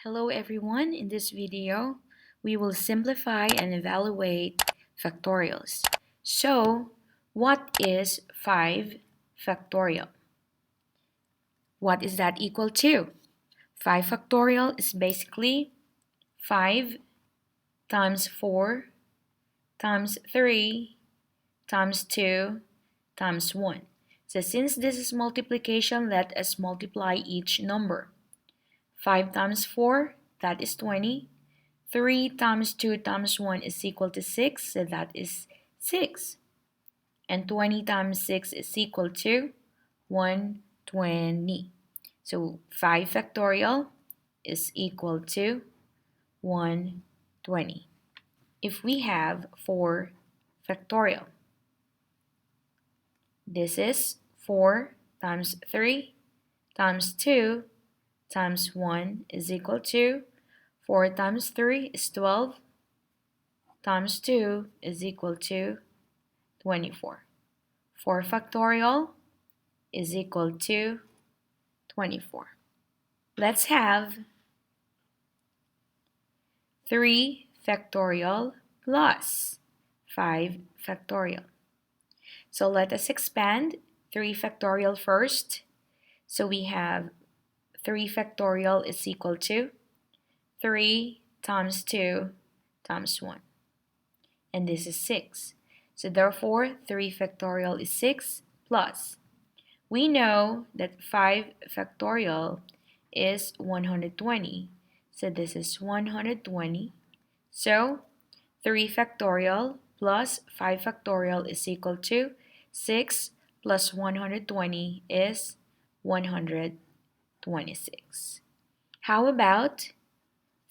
Hello everyone, in this video, we will simplify and evaluate factorials. So, what is 5 factorial? What is that equal to? 5 factorial is basically 5 times 4 times 3 times 2 times 1. So since this is multiplication, let us multiply each number. 5 times 4, that is 20. 3 times 2 times 1 is equal to 6, so that is 6. And 20 times 6 is equal to 120. So 5 factorial is equal to 120. If we have 4 factorial, this is 4 times 3 times 2 times 1 is equal to 4 times 3 is 12 times 2 is equal to 24. 4 factorial is equal to 24. Let's have 3 factorial plus 5 factorial. So let us expand 3 factorial first. So we have 3 factorial is equal to 3 times 2 times 1. And this is 6. So therefore, 3 factorial is 6 plus. We know that 5 factorial is 120. So this is 120. So 3 factorial plus 5 factorial is equal to 6 plus 120 is 126. How about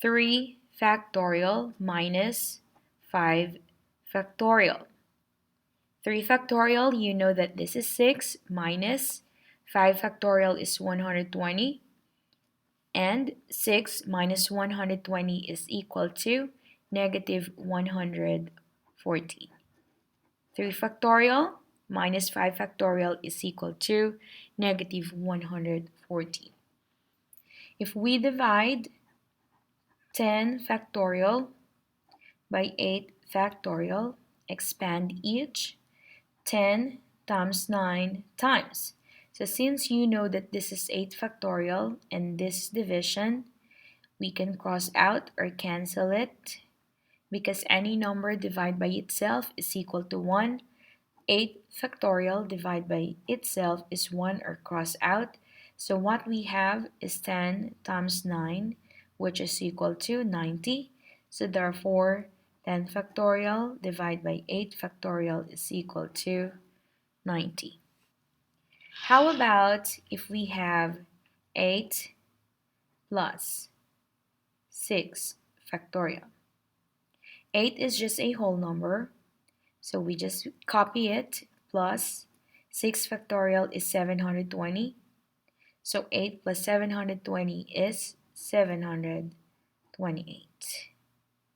3 factorial minus 5 factorial? 3 factorial, you know that this is 6 minus 5 factorial is 120. And 6 minus 120 is equal to negative 114. 3 factorial minus 5 factorial is equal to negative 114. If we divide 10 factorial by 8 factorial, expand each, 10 times 9 times. So since you know that this is 8 factorial and this division, we can cross out or cancel it because any number divided by itself is equal to 1. 8 factorial divided by itself is 1 or cross out. So what we have is 10 times 9, which is equal to 90. So therefore, 10 factorial divided by 8 factorial is equal to 90. How about if we have 8 plus 6 factorial? 8 is just a whole number, so we just copy it, plus 6 factorial is 720. So 8 plus 720 is 728.